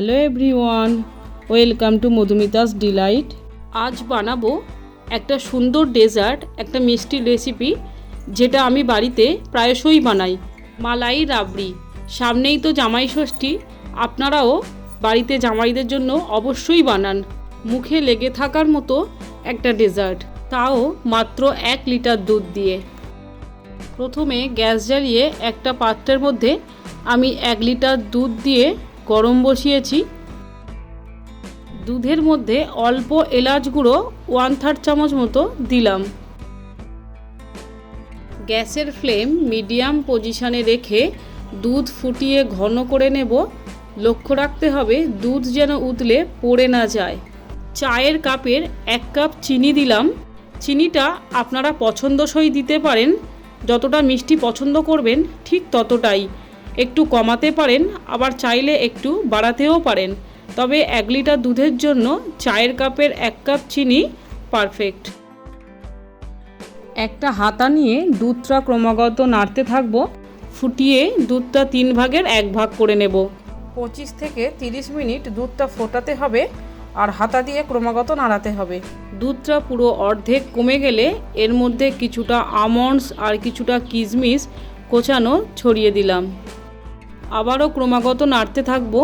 Hello everyone, welcome to Madhumita's delight. আজ বানাবো একটা সুন্দর ডেজার্ট, একটা মিষ্টির রেসিপি যেটা আমি বাড়িতে প্রায়শই বানাই, মালাই রাবড়ি। সামনেই তো জামাই ষষ্ঠী, আপনারাও বাড়িতে জামাইদের জন্য অবশ্যই বানান। মুখে লেগে থাকার মতো একটা ডেজার্ট, তাও মাত্র 1 লিটার দুধ দিয়ে। প্রথমে গ্যাস জ্বালিয়ে একটা পাত্রের মধ্যে আমি 1 লিটার দুধ দিয়ে গরম বসিয়েছি। দুধের মধ্যে অল্প এলাচ গুঁড়ো 1/3 চামচ মতো দিলাম। গ্যাসের ফ্লেম মিডিয়াম পজিশনে রেখে দুধ ফুটিয়ে ঘন করে নেব। লক্ষ্য রাখতে হবে দুধ যেন উতলে পড়ে না যায়। চায়ের কাপের 1 কাপ চিনি দিলাম। চিনিটা আপনারা পছন্দসই দিতে পারেন, যতটা মিষ্টি পছন্দ করবেন ঠিক ততটাই। একটু কমাতে পারেন, আবার চাইলে একটু বাড়াতেও পারেন, তবে 1 লিটার দুধের জন্য চায়ের কাপের 1 কাপ চিনি পারফেক্ট। একটা হাতা নিয়ে দুধটা ক্রমাগত নাড়তে থাকবো। ফুটিয়ে দুধটা 3 ভাগের 1 ভাগ করে নেব। 25 থেকে 30 মিনিট দুধটা ফোটাতে হবে আর হাতা দিয়ে ক্রমাগত নাড়াতে হবে। দুধটা পুরো অর্ধেক কমে গেলে এর মধ্যে কিছুটা আমন্ডস আর কিছুটা কিশমিশ কোচানো ছড়িয়ে দিলাম। আবারও ক্রমাগত নাড়তে থাকবো।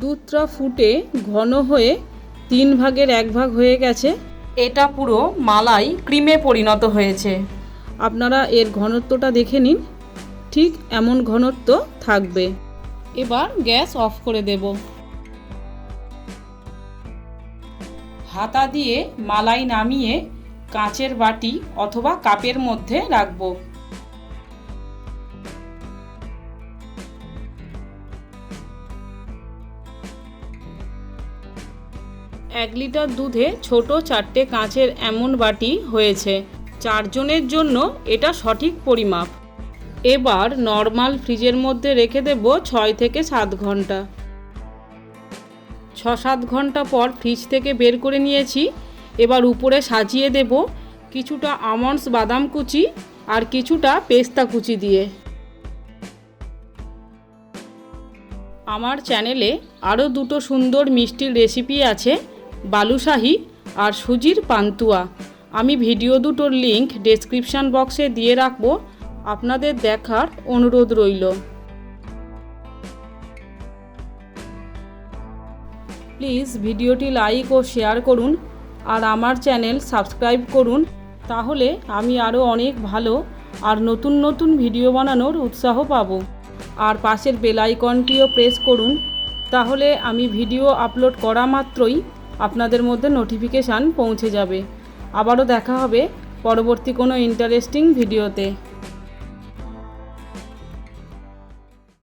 দুধটা ফুটে ঘন হয়ে 3 ভাগের 1 ভাগ হয়ে গেছে। এটা পুরো মালাই ক্রিমে পরিণত হয়েছে। আপনারা এর ঘনত্বটা দেখে নিন, ঠিক এমন ঘনত্ব থাকবে। এবার গ্যাস অফ করে দেব। হাতা দিয়ে মালাই নামিয়ে কাঁচের বাটি অথবা কাপের মধ্যে রাখবো। 1 লিটার দুধে ছোট 4টে কাঁচের এমন বাটি হয়েছে। 4 জনের জন্য এটা সঠিক পরিমাপ। এবার নর্মাল ফ্রিজের মধ্যে রেখে দেব 6 থেকে 7 ঘন্টা। 6-7 ঘন্টা পর ফ্রিজ থেকে বের করে নিয়েছি। এবার উপরে সাজিয়ে দেব কিছুটা আমন্ডস বাদাম কুচি আর কিছুটা পেস্তা কুচি দিয়ে। আমার চ্যানেলে আরও 2টো সুন্দর মিষ্টির রেসিপি আছে, বালুশাহি আর সুজির পান্তুয়া। আমি ভিডিও দুটোর লিংক ডেসক্রিপশান বক্সে দিয়ে রাখবো, আপনাদের দেখার অনুরোধ রইল। প্লিজ ভিডিওটি লাইক ও শেয়ার করুন আর আমার চ্যানেল সাবস্ক্রাইব করুন, তাহলে আমি আরও অনেক ভালো আর নতুন নতুন ভিডিও বানানোর উৎসাহ পাবো। আর পাশের বেল আইকনটিও প্রেস করুন, তাহলে আমি ভিডিও আপলোড করা মাত্রই আপনাদের মধ্যে নোটিফিকেশান পৌঁছে যাবে। আবারও দেখা হবে পরবর্তী কোনো ইন্টারেস্টিং ভিডিওতে।